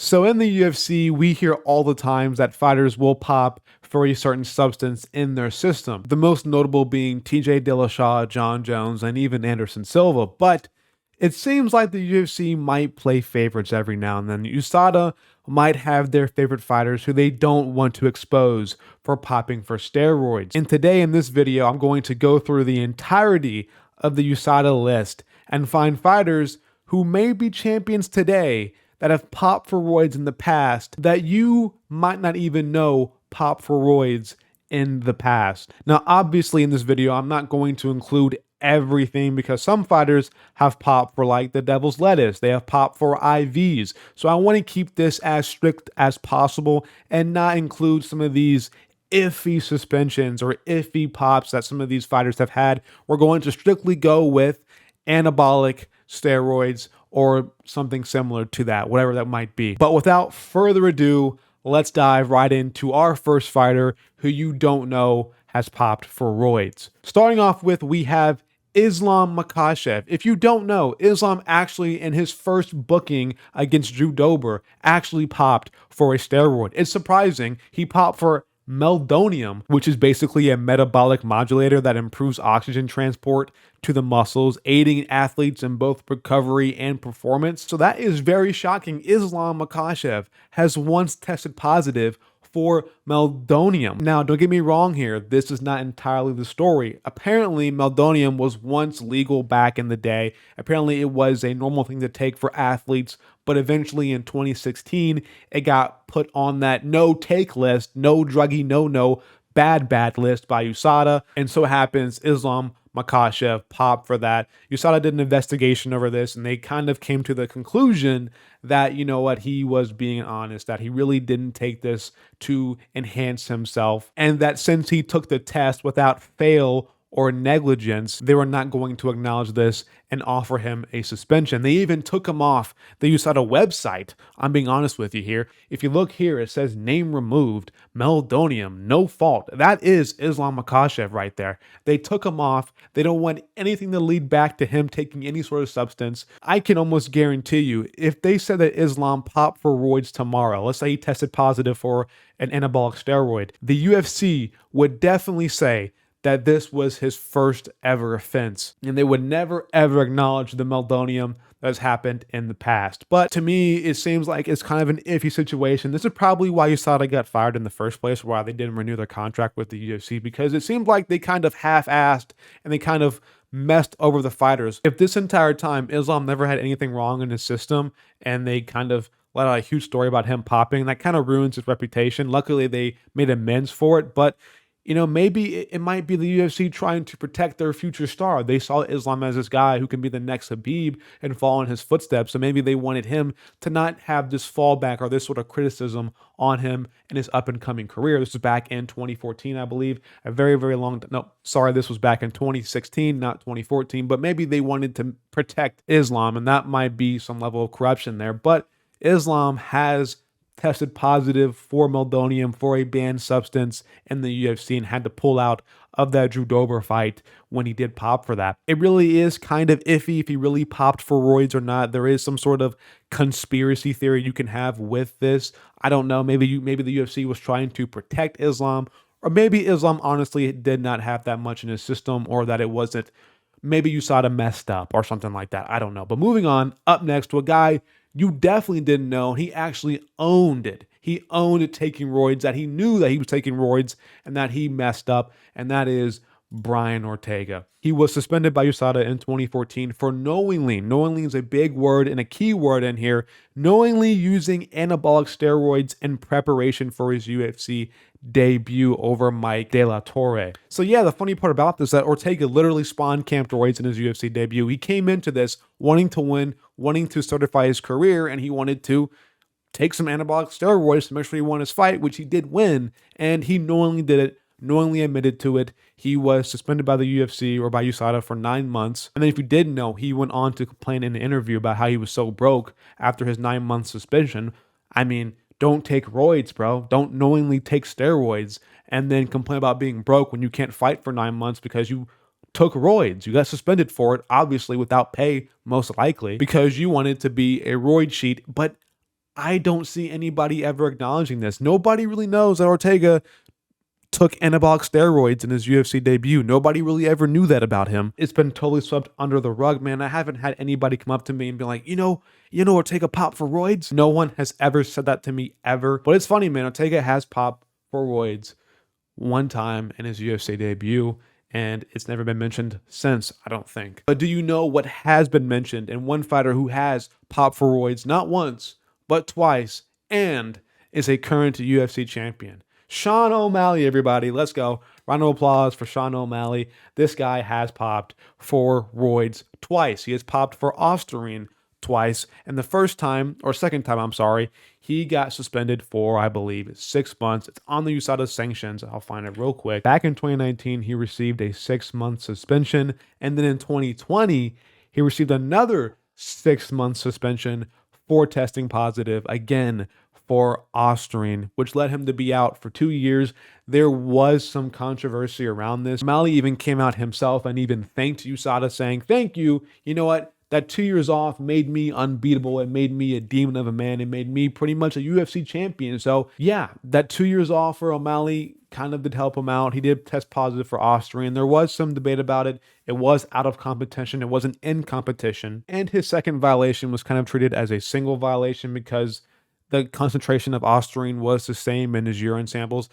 So in the UFC, we hear all the times that fighters will pop for a certain substance in their system. The most notable being TJ Dillashaw, John Jones, and even Anderson Silva. But it seems like the UFC might play favorites every now and then. USADA might have their favorite fighters who they don't want to expose for popping for steroids. And today in this video, I'm going to go through the entirety of the USADA list and find fighters who may be champions today that have popped for roids in the past that you might not even know pop for roids in the past. Now, obviously in this video, I'm not going to include everything because some fighters have popped for like the devil's lettuce. They have popped for IVs. So I want to keep this as strict as possible and not include some of these iffy suspensions or iffy pops that some of these fighters have had. We're going to strictly go with anabolic steroids or something similar to that, whatever that might be. But without further ado, let's dive right into our first fighter who you don't know has popped for roids. Starting off with, we have Islam Makhachev. If you don't know, Islam actually in his first booking against Drew Dober actually popped for a steroid. It's surprising. He popped for meldonium, which is basically a metabolic modulator that improves oxygen transport to the muscles, aiding athletes in both recovery and performance. So that is very shocking. Islam Makhachev has once tested positive for meldonium. Now, don't get me wrong here. This is not entirely the story. Apparently, meldonium was once legal back in the day. Apparently, it was a normal thing to take for athletes, but eventually in 2016, it got put on that no-take list, no druggy, no bad list by USADA. And so it happens, Islam Makhachev popped for that. USADA did an investigation over this, and they kind of came to the conclusion that, you know what, he was being honest, that he really didn't take this to enhance himself, and that since he took the test without fail or negligence, they were not going to acknowledge this and offer him a suspension. They even took him off the USADA website. I'm being honest with you here. If you look here, it says name removed, meldonium, no fault. That is Islam Makhachev right there. They took him off. They don't want anything to lead back to him taking any sort of substance. I can almost guarantee you, if they said that Islam popped for roids tomorrow, let's say he tested positive for an anabolic steroid, the UFC would definitely say that this was his first ever offense, and they would never ever acknowledge the meldonium that has happened in the past. But to me, it seems like it's kind of an iffy situation. This is probably why USADA got fired in the first place, why they didn't renew their contract with the UFC, because it seemed like they kind of half-assed and they kind of messed over the fighters. If this entire time Islam never had anything wrong in his system and they kind of let out a huge story about him popping, that kind of ruins his reputation. Luckily, they made amends for it, but you know, maybe it might be the UFC trying to protect their future star. They saw Islam as this guy who can be the next Habib and follow in his footsteps. So maybe they wanted him to not have this fallback or this sort of criticism on him in his up and coming career. This was back in 2014, I believe. A very, very long, no, sorry, this was back in 2016, not 2014. But maybe they wanted to protect Islam, and that might be some level of corruption there. But Islam has tested positive for meldonium, for a banned substance in the UFC, and had to pull out of that Drew Dober fight when he did pop for that. It really is kind of iffy if he really popped for roids or not. There is some sort of conspiracy theory you can have with this. I don't know. Maybe the UFC was trying to protect Islam, or maybe Islam honestly did not have that much in his system, or that it wasn't. Maybe USADA messed up or something like that. I don't know. But moving on, up next to a guy you definitely didn't know. He actually owned it. He owned it taking roids, that he knew that he was taking roids and that he messed up, and that is Brian Ortega. He was suspended by USADA in 2014 for knowingly is a big word and a key word in here, knowingly using anabolic steroids in preparation for his UFC debut over Mike De La Torre. So yeah, the funny part about this is that Ortega literally spawned camped roids in his UFC debut. He came into this wanting to win, wanting to certify his career, and he wanted to take some anabolic steroids to make sure he won his fight, which he did win, and he knowingly did it, knowingly admitted to it. He was suspended by the UFC or by USADA for 9 months. And then if you didn't know, he went on to complain in an interview about how he was so broke after his 9-month suspension. I mean, don't take roids, bro. Don't knowingly take steroids and then complain about being broke when you can't fight for 9 months because you took roids. You got suspended for it, obviously without pay, most likely, because you wanted to be a roid sheet. But I don't see anybody ever acknowledging this. Nobody really knows that Ortega took anabolic steroids in his UFC debut. Nobody really ever knew that about him. It's been totally swept under the rug, man. I haven't had anybody come up to me and be like, Ortega popped for roids. No one has ever said that to me ever. But it's funny, man. Ortega has popped for roids one time in his UFC debut, and it's never been mentioned since, I don't think. But do you know what has been mentioned and one fighter who has popped for roids not once, but twice, and is a current UFC champion? Sean O'Malley, everybody. Let's go. Round of applause for Sean O'Malley. This guy has popped for roids twice. He has popped for Ostarine twice. And the second time, I'm sorry, he got suspended for, I believe, 6 months. It's on the USADA sanctions. I'll find it real quick. Back in 2019, he received a 6-month suspension. And then in 2020, he received another 6-month suspension for testing positive, again, for Ostarine, which led him to be out for 2 years. There was some controversy around this. O'Malley even came out himself and even thanked USADA, saying, thank you. You know what? That 2 years off made me unbeatable. It made me a demon of a man. It made me pretty much a UFC champion. So yeah, that 2 years off for O'Malley kind of did help him out. He did test positive for Ostarine. There was some debate about it. It was out of competition. It wasn't in competition. And his second violation was kind of treated as a single violation because the concentration of Ostarine was the same in his urine samples.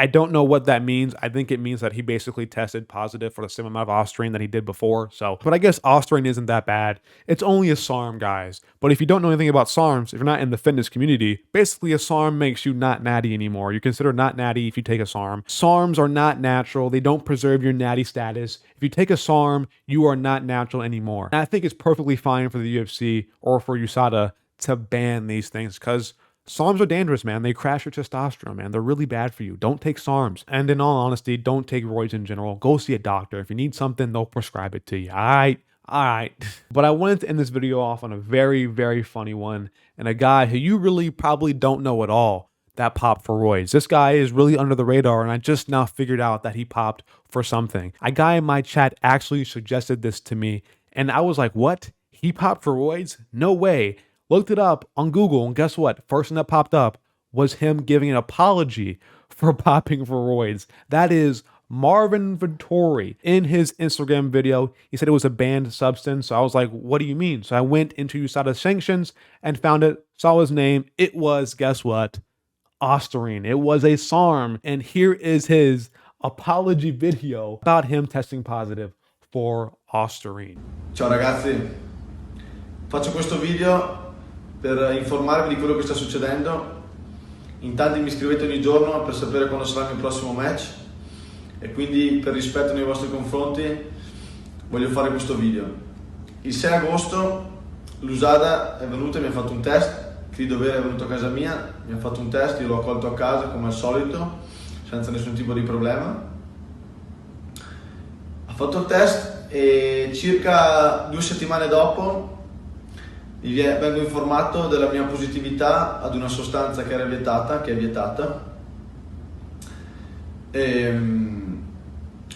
I don't know what that means. I think it means that he basically tested positive for the same amount of Ostarine that he did before. But I guess Ostarine isn't that bad. It's only a SARM, guys. But if you don't know anything about SARMs, if you're not in the fitness community, basically a SARM makes you not natty anymore. You're considered not natty if you take a SARM. SARMs are not natural. They don't preserve your natty status. If you take a SARM, you are not natural anymore. And I think it's perfectly fine for the UFC or for USADA to ban these things because SARMs are dangerous, man. They crash your testosterone, man. They're really bad for you. Don't take SARMs. And in all honesty, don't take roids in general. Go see a doctor. If you need something, they'll prescribe it to you. All right. But I wanted to end this video off on a very, very funny one and a guy who you really probably don't know at all that popped for roids. This guy is really under the radar, and I just now figured out that he popped for something. A guy in my chat actually suggested this to me, and I was like, what? He popped for roids? No way. Looked it up on Google, and guess what? First thing that popped up was him giving an apology for popping for roids. That is Marvin Vettori. In his Instagram video, he said it was a banned substance. So I was like, what do you mean? So I went into USADA sanctions and found it, saw his name. It was, guess what? Ostarine. It was a SARM. And here is his apology video about him testing positive for Ostarine. Ciao ragazzi, faccio questo video per informarvi di quello che sta succedendo. In tanti mi scrivete ogni giorno per sapere quando sarà il mio prossimo match e quindi per rispetto nei vostri confronti voglio fare questo video. Il 6 agosto l'USADA è venuta e mi ha fatto un test, Chi Dovere è venuto a casa mia, mi ha fatto un test, io l'ho accolto a casa come al solito, senza nessun tipo di problema. Ha fatto il test e circa 2 settimane dopo vengo informato della mia positività ad una sostanza che era vietata, che è vietata.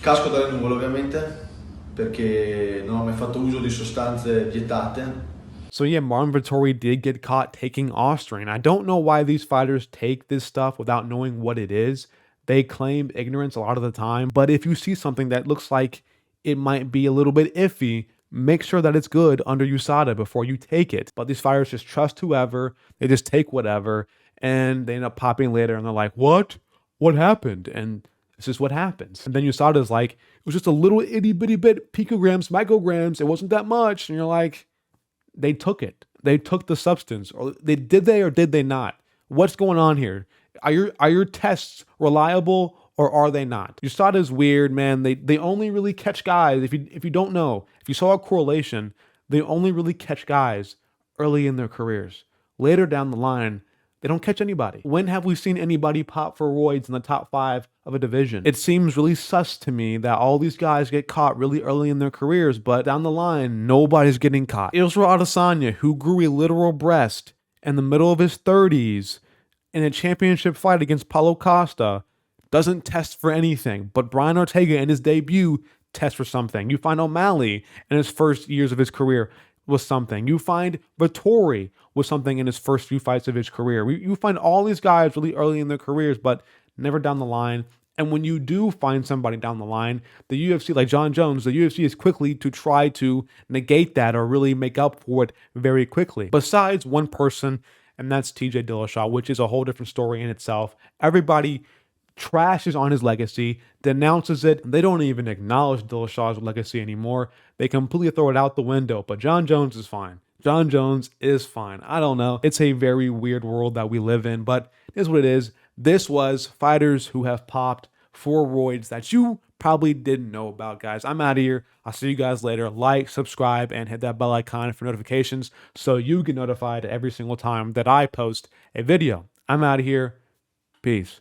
Casco dalle nuvole ovviamente, perché non ho mai fatto uso di sostanze vietate. So yeah, Marvin Vettori did get caught taking Ostarine. I don't know why these fighters take this stuff without knowing what it is. They claim ignorance a lot of the time, but if you see something that looks like it might be a little bit iffy, make sure that it's good under USADA before you take it. But these fighters just trust whoever, they just take whatever, and they end up popping later and they're like, what? What happened? And this is what happens. And then USADA's like, it was just a little itty bitty bit, picograms, micrograms, it wasn't that much. And you're like, they took it. They took the substance. Or did they or did they not? What's going on here? Are your tests reliable or are they not? USADA is weird, man. They only really catch guys. If you don't know, if you saw a correlation, they only really catch guys early in their careers. Later down the line, they don't catch anybody. When have we seen anybody pop for roids in the top 5 of a division? It seems really sus to me that all these guys get caught really early in their careers, but down the line, nobody's getting caught. Israel Adesanya, who grew a literal breast in the middle of his 30s in a championship fight against Paulo Costa, doesn't test for anything. But Brian Ortega in his debut tests for something. You find O'Malley in his first years of his career was something. You find Vettori was something in his first few fights of his career. You find all these guys really early in their careers, but never down the line. And when you do find somebody down the line, the UFC, like John Jones, the UFC is quickly to try to negate that or really make up for it very quickly. Besides one person, and that's TJ Dillashaw, which is a whole different story in itself. Everybody trashes on his legacy, denounces it. They don't even acknowledge Dillashaw's legacy anymore. They completely throw it out the window. But John Jones is fine. John Jones is fine. I don't know. It's a very weird world that we live in, but it is what it is. This was fighters who have popped for roids that you probably didn't know about, guys. I'm out of here. I'll see you guys later. Like, subscribe, and hit that bell icon for notifications so you get notified every single time that I post a video. I'm out of here. Peace.